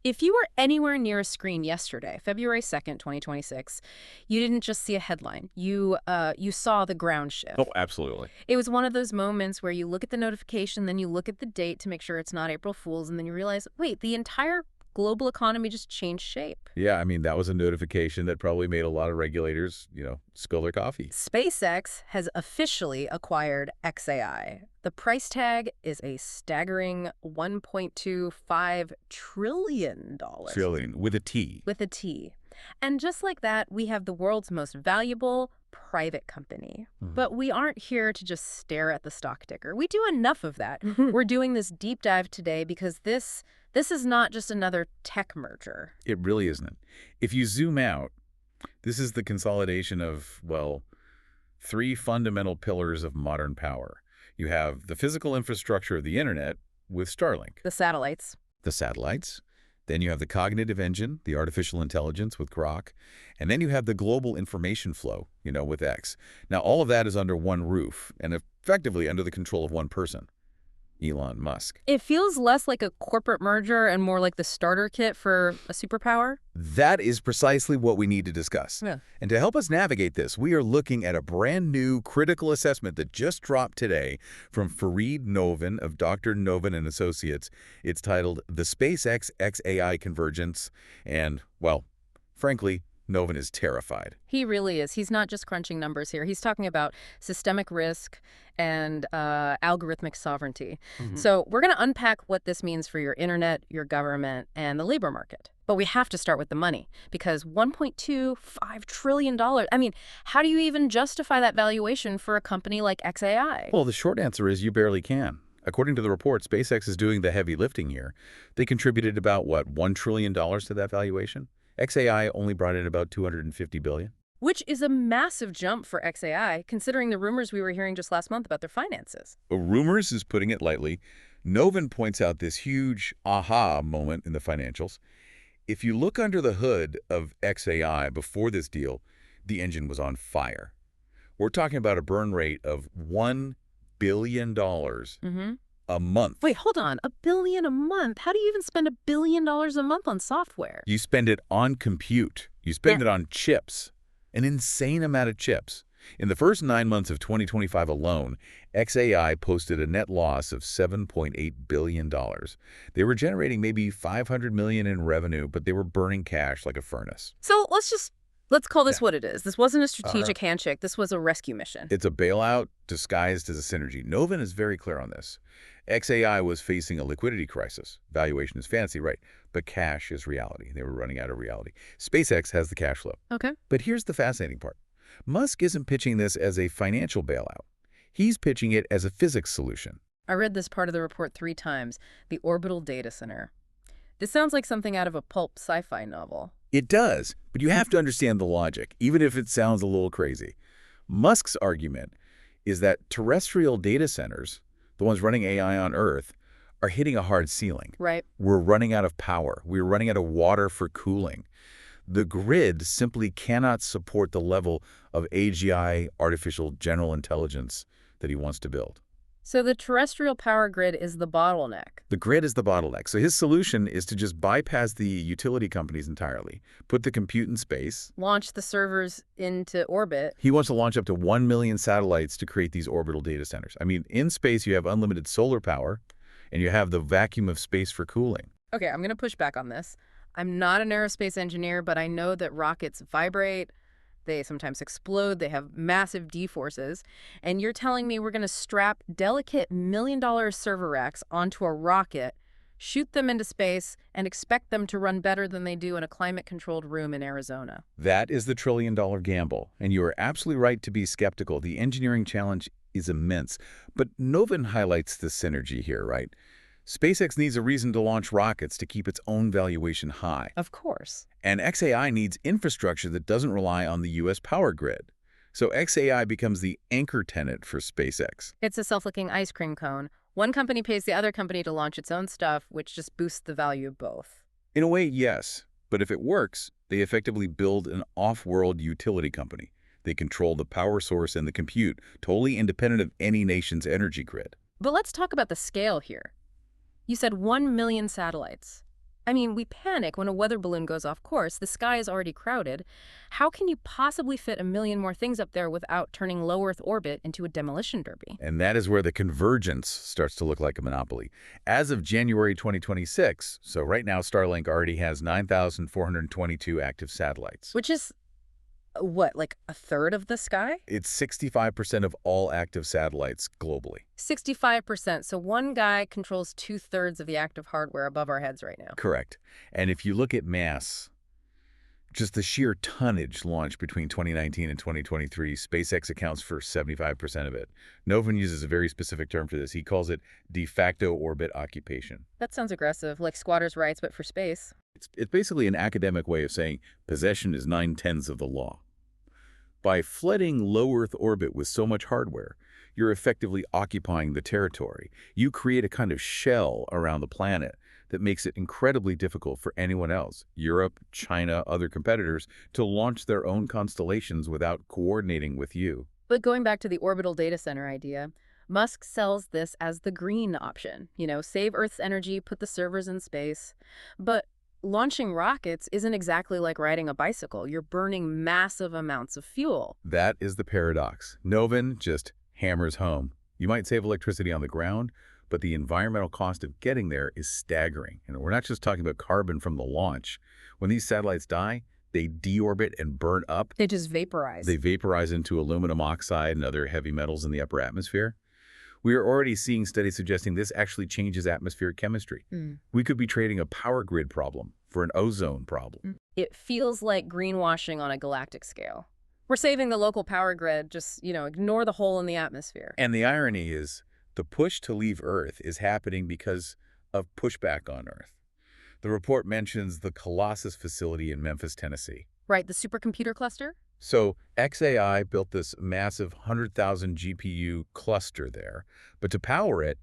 If you were anywhere near a screen yesterday, February 2nd, 2026, you didn't just see a headline. You saw the ground Oh, shift. absolutely. It was one of those moments where you look at the notification, then you look at the date to make sure it's not April Fool's, and then you realize, wait, the entire global economy just changed shape. Yeah, I mean, that was a notification that probably made a lot of regulators, spill their coffee. SpaceX has officially acquired xAI. The price tag is a staggering $1.25 trillion Trillion with a T. with a T. And just like that, we have the world's most valuable private company. Mhm. But we aren't here to just stare at the stock ticker. We do enough of that. We're doing this deep dive today because this is not just another tech merger. It really isn't. If you zoom out, this is the consolidation of, well, three fundamental pillars of modern power. You have the physical infrastructure of the internet with Starlink, The satellites. the satellites. Then you have the cognitive engine, the artificial intelligence with Grok. And then you have the global information flow, with X. Now, all of that is under one roof and effectively under the control of one person, Elon Musk. It feels less like a corporate merger and more like the starter kit for a superpower. That is precisely what we need to discuss. Yeah. And to help us navigate this, we are looking at a brand new critical assessment that just dropped today from Fareed Novin of Dr. Novin and Associates. It's titled The SpaceX-xAI Convergence. And, well, frankly, Novin is terrified. He really is. He's not just crunching numbers here. He's talking about systemic risk and algorithmic sovereignty. So we're going to unpack what this means for your internet, your government, and the labor market. But we have to start with the money because $1.25 trillion. I mean, how do you even justify that valuation for a company like xAI? Well, the short answer is you barely can. According to the report, SpaceX is doing the heavy lifting here. They contributed about, $1 trillion to that valuation? xAI only brought in about $250 billion. Which is a massive jump for xAI, considering the rumors we were hearing just last month about their finances. Rumors is putting it lightly. Novin points out this huge aha moment in the financials. If you look under the hood of xAI before this deal, the engine was on fire. We're talking about a burn rate of $1 billion a month. Wait, hold on. $1 billion a month? How do you even spend $1 billion a month on software? You spend it on compute. You spend it on chips. An insane amount of chips. In the first 9 months of 2025 alone, xAI posted a net loss of $7.8 billion. They were generating maybe $500 million in revenue, but they were burning cash like a furnace. So let's call this what it is. This wasn't a strategic handshake. This was a rescue mission. It's a bailout disguised as a synergy. Novin is very clear on this. xAI was facing a liquidity crisis. Valuation is fancy, right? But cash is reality. They were running out of reality. SpaceX has the cash flow. Okay. But here's the fascinating part. Musk isn't pitching this as a financial bailout. He's pitching it as a physics solution. I read this part of the report 3 times. The orbital data center. This sounds like something out of a pulp sci-fi novel. It does, but you have to understand the logic, even if it sounds a little crazy. Musk's argument is that terrestrial data centers, the ones running AI on Earth, are hitting a hard ceiling. Right. We're running out of power. We're running out of water for cooling. The grid simply cannot support the level of AGI, artificial general intelligence, that he wants to build. So the terrestrial power grid is the bottleneck. The grid is the bottleneck. So his solution is to just bypass the utility companies entirely, put the compute in space. Launch the servers into orbit. He wants to launch up to 1 million satellites to create these orbital data centers. I mean, in space, you have unlimited solar power, and you have the vacuum of space for cooling. Okay, I'm going to push back on this. I'm not an aerospace engineer, but I know that rockets vibrate. They sometimes explode. They have massive G-forces. And you're telling me we're going to strap delicate million-dollar server racks onto a rocket, shoot them into space, and expect them to run better than they do in a climate-controlled room in Arizona. That is the trillion-dollar gamble. And you are absolutely right to be skeptical. The engineering challenge is immense. But Novin highlights the synergy here, right? SpaceX needs a reason to launch rockets to keep its own valuation high. Of course. And xAI needs infrastructure that doesn't rely on the U.S. power grid. So xAI becomes the anchor tenant for SpaceX. It's a self-licking ice cream cone. One company pays the other company to launch its own stuff, which just boosts the value of both. In a way, yes. But if it works, they effectively build an off-world utility company. They control the power source and the compute, totally independent of any nation's energy grid. But let's talk about the scale here. You said 1 million satellites. I mean, we panic when a weather balloon goes off course. The sky is already crowded. How can you possibly fit a million more things up there without turning low Earth orbit into a demolition derby? And that is where the convergence starts to look like a monopoly. As of January 2026, so right now Starlink already has 9,422 active satellites. Which is, what, like a third of the sky? It's 65% of all active satellites globally. 65%. So one guy controls two-thirds of the active hardware above our heads right now. Correct. And if you look at mass, just the sheer tonnage launched between 2019 and 2023, SpaceX accounts for 75% of it. Novin uses a very specific term for this. He calls it de facto orbit occupation. That sounds aggressive, like squatters' rights, but for space. It's basically an academic way of saying possession is 9/10 of the law. By flooding low Earth orbit with so much hardware, you're effectively occupying the territory. You create a kind of shell around the planet that makes it incredibly difficult for anyone else, Europe, China, other competitors, to launch their own constellations without coordinating with you. But going back to the orbital data center idea, Musk sells this as the green option. Save Earth's energy, put the servers in space. But launching rockets isn't exactly like riding a bicycle. You're burning massive amounts of fuel. That is the paradox. Novin just hammers home. You might save electricity on the ground, but the environmental cost of getting there is staggering. And we're not just talking about carbon from the launch. When these satellites die, they deorbit and burn up. They just vaporize. They vaporize into aluminum oxide and other heavy metals in the upper atmosphere. We are already seeing studies suggesting this actually changes atmospheric chemistry. We could be trading a power grid problem for an ozone problem. It feels like greenwashing on a galactic scale. We're saving the local power grid, just, ignore the hole in the atmosphere. And the irony is, the push to leave Earth is happening because of pushback on Earth. The report mentions the Colossus facility in Memphis, Tennessee. Right, the supercomputer cluster? So xAI built this massive 100,000 GPU cluster there, but to power it,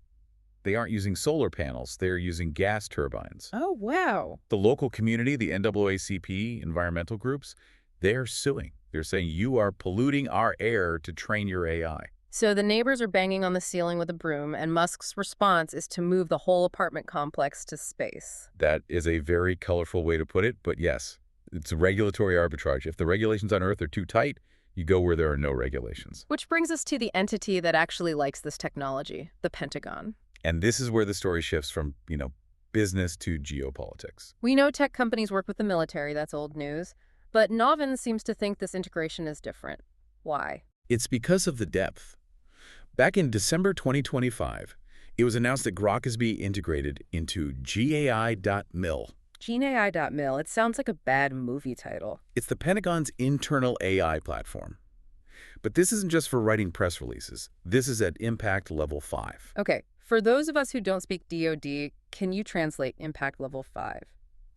they aren't using solar panels, they're using gas turbines. Oh, wow. The local community, the NAACP, environmental groups, they're suing. They're saying you are polluting our air to train your AI. So the neighbors are banging on the ceiling with a broom, and Musk's response is to move the whole apartment complex to space. That is a very colorful way to put it, but yes, it's a regulatory arbitrage. If the regulations on Earth are too tight, you go where there are no regulations. Which brings us to the entity that actually likes this technology, the Pentagon. And this is where the story shifts from, business to geopolitics. We know tech companies work with the military, that's old news. But Novin seems to think this integration is different. Why? It's because of the depth. Back in December 2025, it was announced that Grok is being integrated into GAI.mil. GeneAI.mil, it sounds like a bad movie title. It's the Pentagon's internal AI platform. But this isn't just for writing press releases. This is at impact level 5. Okay, for those of us who don't speak DoD, can you translate impact level 5?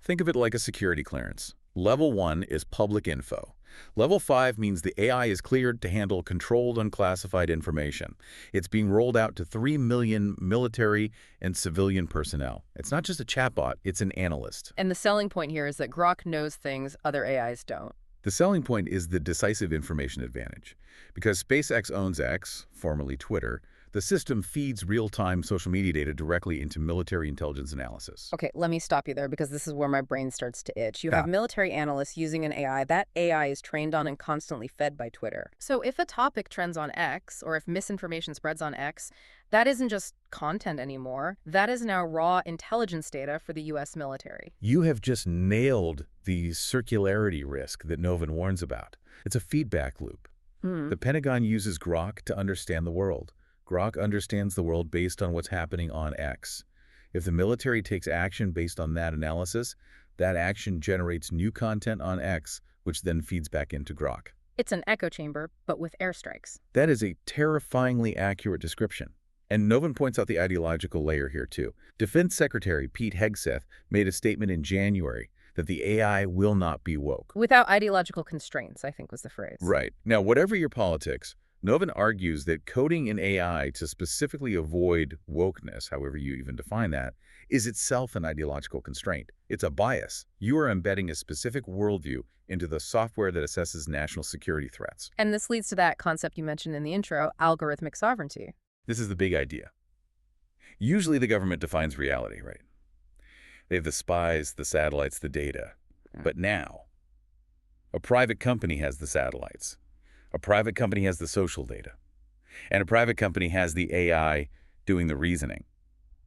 Think of it like a security clearance. Level 1 is public info. Level 5 means the AI is cleared to handle controlled unclassified information. It's being rolled out to 3 million military and civilian personnel. It's not just a chatbot, it's an analyst. And the selling point here is that Grok knows things other AIs don't. The selling point is the decisive information advantage. Because SpaceX owns X, formerly Twitter, the system feeds real-time social media data directly into military intelligence analysis. Okay, let me stop you there because this is where my brain starts to itch. You have military analysts using an AI. That AI is trained on and constantly fed by Twitter. So if a topic trends on X, or if misinformation spreads on X, that isn't just content anymore. That is now raw intelligence data for the U.S. military. You have just nailed the circularity risk that Novin warns about. It's a feedback loop. The Pentagon uses Grok to understand the world. Grok understands the world based on what's happening on X. If the military takes action based on that analysis, that action generates new content on X, which then feeds back into Grok. It's an echo chamber, but with airstrikes. That is a terrifyingly accurate description. And Novin points out the ideological layer here, too. Defense Secretary Pete Hegseth made a statement in January that the AI will not be woke. Without ideological constraints, I think was the phrase. Right. Now, whatever your politics, Novin argues that coding in AI to specifically avoid wokeness, however you even define that, is itself an ideological constraint. It's a bias. You are embedding a specific worldview into the software that assesses national security threats. And this leads to that concept you mentioned in the intro, algorithmic sovereignty. This is the big idea. Usually the government defines reality, right? They have the spies, the satellites, the data. But now, a private company has the satellites. A private company has the social data. And a private company has the AI doing the reasoning.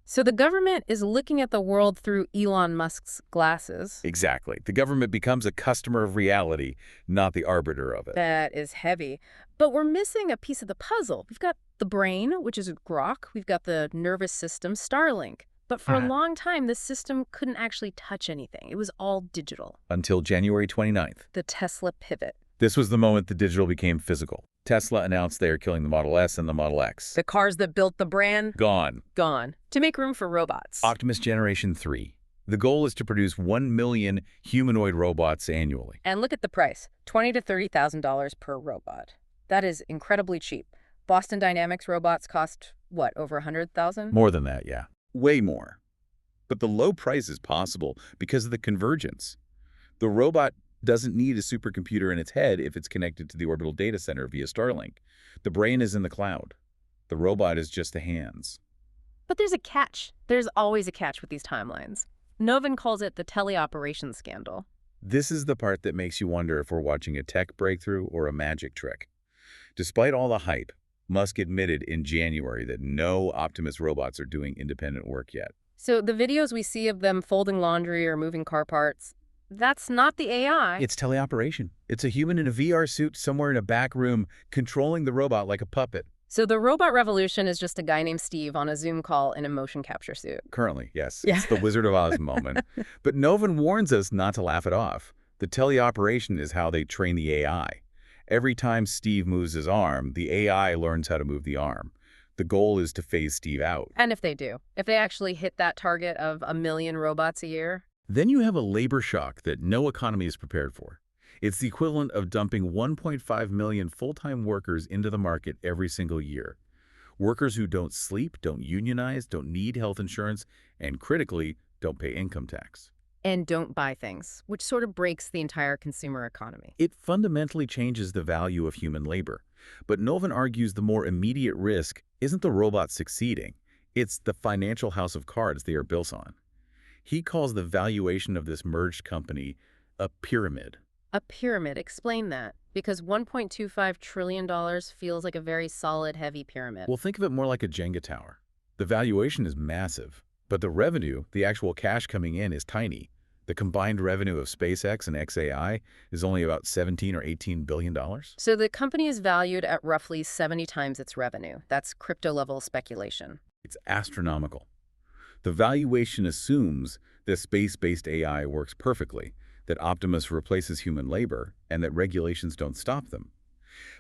So the government is looking at the world through Elon Musk's glasses. Exactly. The government becomes a customer of reality, not the arbiter of it. That is heavy. But we're missing a piece of the puzzle. We've got the brain, which is Grok. We've got the nervous system, Starlink. But for a long time, this system couldn't actually touch anything. It was all digital. Until January 29th. The Tesla pivot. This was the moment the digital became physical. Tesla announced they are killing the Model S and the Model X. The cars that built the brand? Gone. Gone. To make room for robots. Optimus Generation 3. The goal is to produce 1 million humanoid robots annually. And look at the price. $20,000 to $30,000 per robot. That is incredibly cheap. Boston Dynamics robots cost, what, over $100,000? More than that, yeah. Way more. But the low price is possible because of the convergence. The robot doesn't need a supercomputer in its head if it's connected to the orbital data center via Starlink. The brain is in the cloud. The robot is just the hands. But there's a catch. There's always a catch with these timelines. Novin calls it the teleoperations scandal. This is the part that makes you wonder if we're watching a tech breakthrough or a magic trick. Despite all the hype, Musk admitted in January that no Optimus robots are doing independent work yet. So the videos we see of them folding laundry or moving car parts, that's not the AI. It's teleoperation. It's a human in a VR suit somewhere in a back room controlling the robot like a puppet. So the robot revolution is just a guy named Steve on a Zoom call in a motion capture suit. Currently, yes. Yeah. It's the Wizard of Oz moment. But Novin warns us not to laugh it off. The teleoperation is how they train the AI. Every time Steve moves his arm, the AI learns how to move the arm. The goal is to phase Steve out. And if they do, if they actually hit that target of 1 million robots a year, then you have a labor shock that no economy is prepared for. It's the equivalent of dumping 1.5 million full-time workers into the market every single year. Workers who don't sleep, don't unionize, don't need health insurance, and critically, don't pay income tax. and don't buy things, which sort of breaks the entire consumer economy. It fundamentally changes the value of human labor. But Novin argues the more immediate risk isn't the robot succeeding, it's the financial house of cards they are built on. He calls the valuation of this merged company a pyramid. A pyramid, explain that. Because $1.25 trillion feels like a very solid, heavy pyramid. Well, think of it more like a Jenga tower. The valuation is massive, but the revenue, the actual cash coming in, is tiny. The combined revenue of SpaceX and xAI is only about $17 or $18 billion. So the company is valued at roughly 70 times its revenue. That's crypto-level speculation. It's astronomical. The valuation assumes that space-based AI works perfectly, that Optimus replaces human labor, and that regulations don't stop them.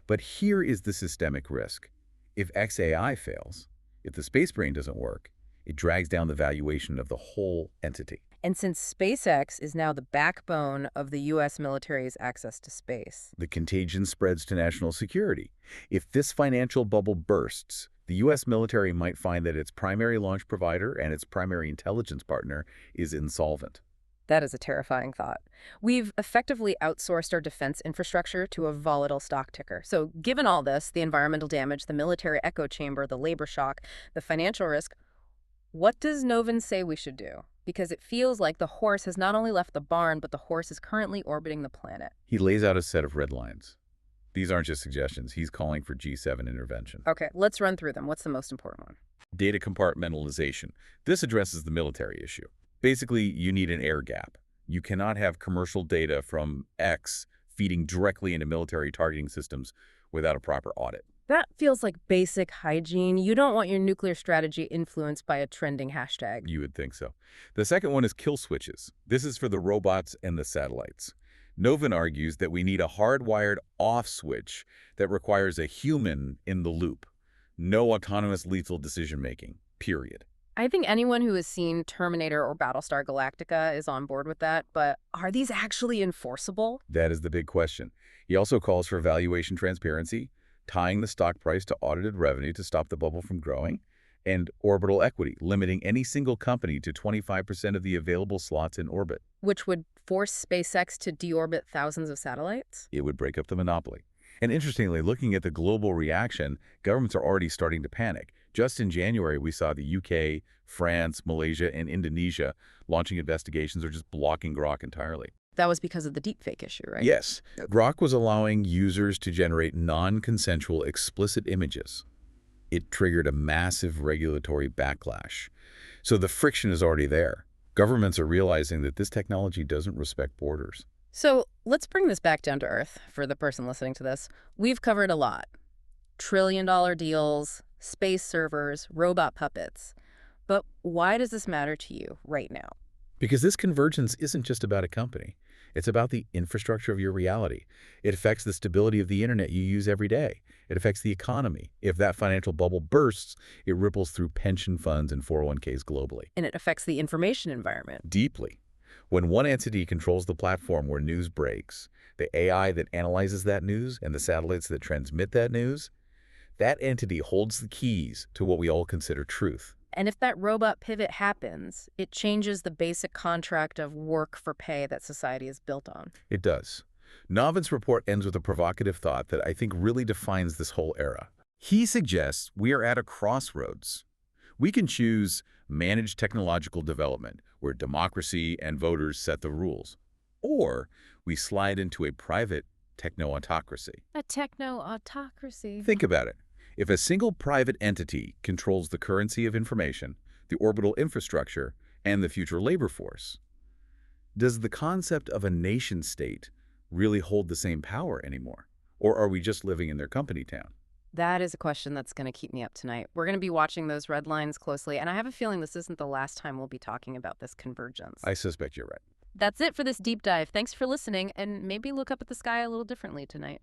But here is the systemic risk. If xAI fails, if the space brain doesn't work, it drags down the valuation of the whole entity. And since SpaceX is now the backbone of the U.S. military's access to space, The contagion spreads to national security. If this financial bubble bursts, the U.S. military might find that its primary launch provider and its primary intelligence partner is insolvent. that is a terrifying thought. We've effectively outsourced our defense infrastructure to a volatile stock ticker. So given all this, the environmental damage, the military echo chamber, the labor shock, the financial risk, what does Novin say we should do? Because it feels like the horse has not only left the barn, but the horse is currently orbiting the planet. He lays out a set of red lines. These aren't just suggestions. He's calling for G7 intervention. Okay, let's run through them. What's the most important one? Data compartmentalization. This addresses the military issue. Basically, you need an air gap. You cannot have commercial data from X feeding directly into military targeting systems without a proper audit. That feels like basic hygiene. You don't want your nuclear strategy influenced by a trending hashtag. You would think so. The second one is kill switches. This is for the robots and the satellites. Novin argues that we need a hardwired off switch that requires a human in the loop. No autonomous lethal decision-making, period. I think anyone who has seen Terminator or Battlestar Galactica is on board with that, but are these actually enforceable? That is the big question. He also calls for valuation transparency, tying the stock price to audited revenue to stop the bubble from growing, and orbital equity, limiting any single company to 25% of the available slots in orbit. Which would force SpaceX to deorbit thousands of satellites? It would break up the monopoly. And interestingly, looking at the global reaction, governments are already starting to panic. Just in January, we saw the UK, France, Malaysia, and Indonesia launching investigations or just blocking Grok entirely. That was because of the deepfake issue, right? Yes, Grok was allowing users to generate non-consensual explicit images. It triggered a massive regulatory backlash. So the friction is already there. Governments are realizing that this technology doesn't respect borders. So let's bring this back down to earth for the person listening to this. We've covered a lot. Trillion-dollar deals, space servers, robot puppets. But why does this matter to you right now? Because this convergence isn't just about a company. It's about the infrastructure of your reality. It affects the stability of the internet you use every day. It affects the economy. If that financial bubble bursts, it ripples through pension funds and 401ks globally. And it affects the information environment. Deeply. When one entity controls the platform where news breaks, the AI that analyzes that news and the satellites that transmit that news, that entity holds the keys to what we all consider truth. And if that robot pivot happens, it changes the basic contract of work for pay that society is built on. It does. Navin's report ends with a provocative thought that I think really defines this whole era. He suggests we are at a crossroads. We can choose managed technological development, where democracy and voters set the rules, or we slide into a private techno-autocracy. A techno-autocracy. Think about it. If a single private entity controls the currency of information, the orbital infrastructure, and the future labor force, does the concept of a nation-state really hold the same power anymore? Or are we just living in their company town? That is a question that's going to keep me up tonight. We're going to be watching those red lines closely, and I have a feeling this isn't the last time we'll be talking about this convergence. I suspect you're right. That's it for this deep dive. Thanks for listening, and maybe look up at the sky a little differently tonight.